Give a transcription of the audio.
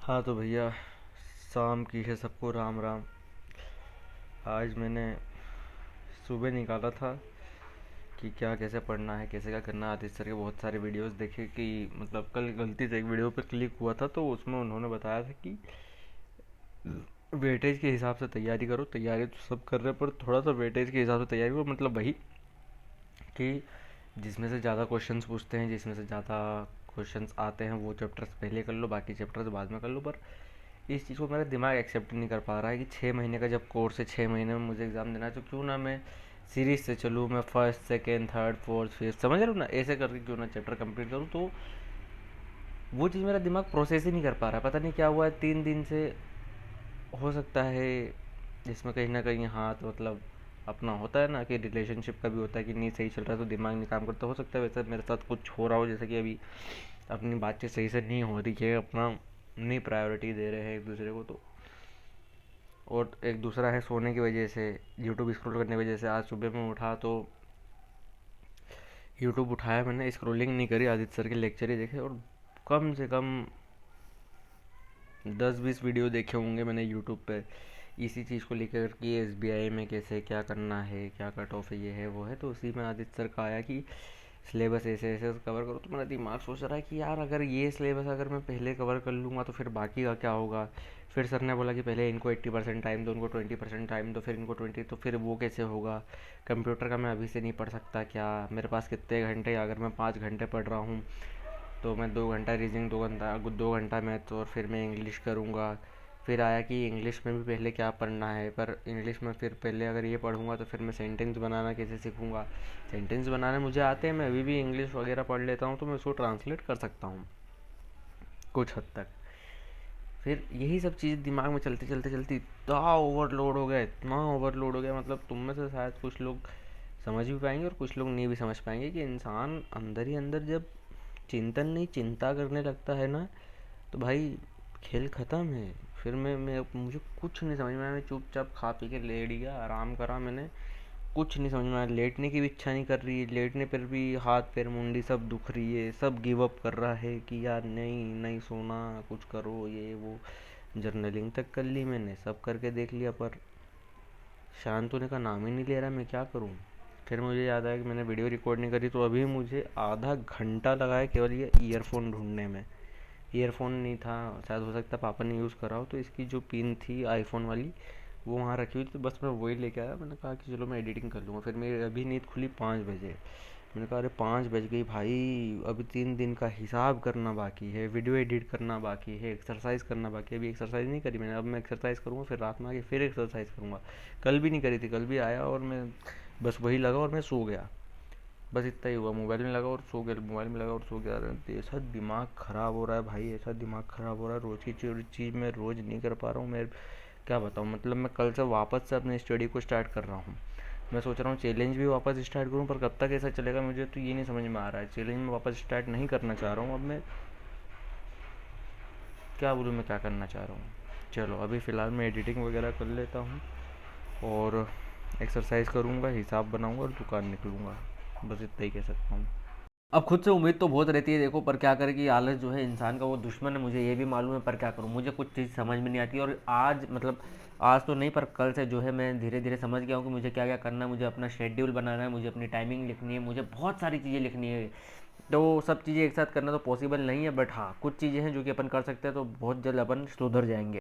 हाँ तो भैया, शाम की है, सबको राम राम। आज मैंने सुबह निकाला था कि क्या कैसे पढ़ना है, कैसे क्या करना है। आदित्य सर के बहुत सारे वीडियोस देखे कि मतलब कल गलती से एक वीडियो पे क्लिक हुआ था, तो उसमें उन्होंने बताया था कि वेटेज के हिसाब से तैयारी करो। तैयारी तो सब कर रहे हैं, पर थोड़ा सा वेटेज के हिसाब से तैयारी करो। मतलब वही कि जिसमें से ज़्यादा क्वेश्चंस पूछते हैं, जिसमें से ज़्यादा क्वेश्चंस आते हैं, वो चैप्टर्स पहले कर लो, बाकी चैप्टर्स बाद में कर लो। पर इस चीज़ को मेरा दिमाग एक्सेप्ट नहीं कर पा रहा है कि 6 महीने का जब कोर्स है, 6 महीने में मुझे एग्ज़ाम देना है, तो क्यों ना मैं सीरीज से चलूँ। मैं first second third fourth fifth, समझ रहे हो ना, ऐसे करके क्यों ना चैप्टर कंप्लीट करूँ। तो वो चीज़ मेरा दिमाग प्रोसेस ही नहीं कर पा रहा है। पता नहीं क्या हुआ है 3 दिन से। हो सकता है जिसमें कहीं ना कहीं, हाँ तो मतलब अपना होता है ना कि रिलेशनशिप का भी होता है कि नहीं सही चल रहा है तो दिमाग नहीं काम करता। हो सकता है वैसे मेरे साथ कुछ हो रहा हो, जैसे कि अभी अपनी बातचीत सही से नहीं हो रही है, अपना नहीं प्रायोरिटी दे रहे हैं एक दूसरे को। तो और एक दूसरा है सोने की वजह से, यूट्यूब स्क्रॉल करने की वजह से। आज सुबह में उठा तो यूट्यूब उठाया मैंने, स्क्रॉलिंग नहीं करी, आदित्य सर के लेक्चर ही देखे। और कम से कम 10-20 वीडियो देखे होंगे मैंने यूट्यूब पे इसी चीज़ को लेकर कि एसबीआई में कैसे क्या करना है, क्या कट ऑफ है, ये है वो है। तो उसी में आदित्य सर का आया कि सिलेबस ऐसे ऐसे कवर करो। तो मेरा दिमाग सोच रहा है कि यार अगर ये सिलेबस अगर मैं पहले कवर कर लूँगा तो फिर बाकी का क्या होगा। फिर सर ने बोला कि पहले इनको 80% टाइम दो, उनको 20% टाइम दो, फिर इनको 20, तो फिर वो कैसे होगा। कंप्यूटर का मैं अभी से नहीं पढ़ सकता क्या, मेरे पास कितने घंटे, अगर मैं 5 घंटे पढ़ रहा हूँ तो मैं 2 घंटा रीजनिंग, 2 घंटा मैथ, और फिर मैं इंग्लिश करूँगा। फिर आया कि इंग्लिश में भी पहले क्या पढ़ना है, पर इंग्लिश में फिर पहले अगर ये पढ़ूंगा तो फिर मैं सेंटेंस बनाना कैसे सीखूंगा। सेंटेंस बनाने मुझे आते हैं, मैं अभी भी इंग्लिश वगैरह पढ़ लेता हूँ, तो मैं उसको ट्रांसलेट कर सकता हूँ कुछ हद तक। फिर यही सब चीज़ दिमाग में चलते चलते चलते इतना ओवरलोड हो गया, इतना ओवरलोड हो गया। मतलब तुम में से शायद कुछ लोग समझ भी पाएंगे और कुछ लोग नहीं भी समझ पाएंगे कि इंसान अंदर ही अंदर जब चिंतन नहीं चिंता करने लगता है ना, तो भाई खेल ख़त्म है। फिर मैं मुझे कुछ नहीं समझ में आया। मैं चुपचाप खा पी के लेट गया, आराम करा मैंने। कुछ नहीं समझ में आया, लेटने की भी इच्छा नहीं कर रही है, लेटने पर भी हाथ पैर मुंडी सब दुख रही है, सब गिव अप कर रहा है कि यार नहीं नहीं सोना, कुछ करो ये वो। जर्नलिंग तक कर ली मैंने, सब करके देख लिया, पर शांत होने का नाम ही नहीं ले रहा। मैं क्या करूँ। फिर मुझे याद आया कि मैंने वीडियो रिकॉर्ड नहीं करी, तो अभी मुझे आधा घंटा लगा है केवल ये ईयरफोन ढूंढने में। ईयरफोन नहीं था, शायद हो सकता है पापा ने यूज़ करा हो, तो इसकी जो पिन थी आईफोन वाली वो वहाँ रखी हुई थी, तो बस मैं वही लेके आया। मैंने कहा कि चलो मैं एडिटिंग कर लूँगा। फिर मेरी अभी नींद खुली 5 बजे। मैंने कहा अरे 5 बज गई भाई, अभी 3 दिन का हिसाब करना बाकी है, वीडियो एडिट करना बाकी है, एक्सरसाइज करना बाकी है। अभी एक्सरसाइज नहीं करी मैंने, अब मैं एक्सरसाइज करूँगा, फिर रात में आके फिर एक्सरसाइज करूँगा। कल भी नहीं करी थी, कल भी आया और मैं बस वही लगा और मैं सो गया। बस इतना ही हुआ, मोबाइल में लगा और सो गया, मोबाइल में लगा और सो गया। ऐसा दिमाग ख़राब हो रहा है भाई, ऐसा दिमाग ख़राब हो रहा है। रोज़ की चीज़ मैं रोज़ नहीं कर पा रहा हूँ। मैं क्या बताऊँ, मतलब मैं कल से वापस से अपने स्टडी को स्टार्ट कर रहा हूँ। मैं सोच रहा हूँ चैलेंज भी वापस स्टार्ट करूँ, पर कब तक ऐसा चलेगा मुझे तो ये नहीं समझ में आ रहा है। चैलेंज में वापस स्टार्ट नहीं करना चाह रहा हूँ। अब मैं क्या बोलूँ, मैं क्या करना चाह रहा हूँ। चलो अभी फ़िलहाल मैं एडिटिंग वगैरह कर लेता हूँ और एक्सरसाइज करूँगा, हिसाब बनाऊँगा और दुकान निकलूँगा। बस इतना ही कह सकता हूँ। अब खुद से उम्मीद तो बहुत रहती है देखो, पर क्या करें कि आलस जो है इंसान का वो दुश्मन है, मुझे ये भी मालूम है। पर क्या करूँ, मुझे कुछ चीज़ समझ में नहीं आती। और आज मतलब आज तो नहीं, पर कल से जो है मैं धीरे धीरे समझ गया हूँ कि मुझे क्या क्या करना है। मुझे अपना शेड्यूल बनाना है, मुझे अपनी टाइमिंग लिखनी है, मुझे बहुत सारी चीज़ें लिखनी है। तो सब चीज़ें एक साथ करना तो पॉसिबल नहीं है, बट हाँ कुछ चीज़ें हैं जो कि अपन कर सकते हैं, तो बहुत जल्द अपन सुधर जाएंगे।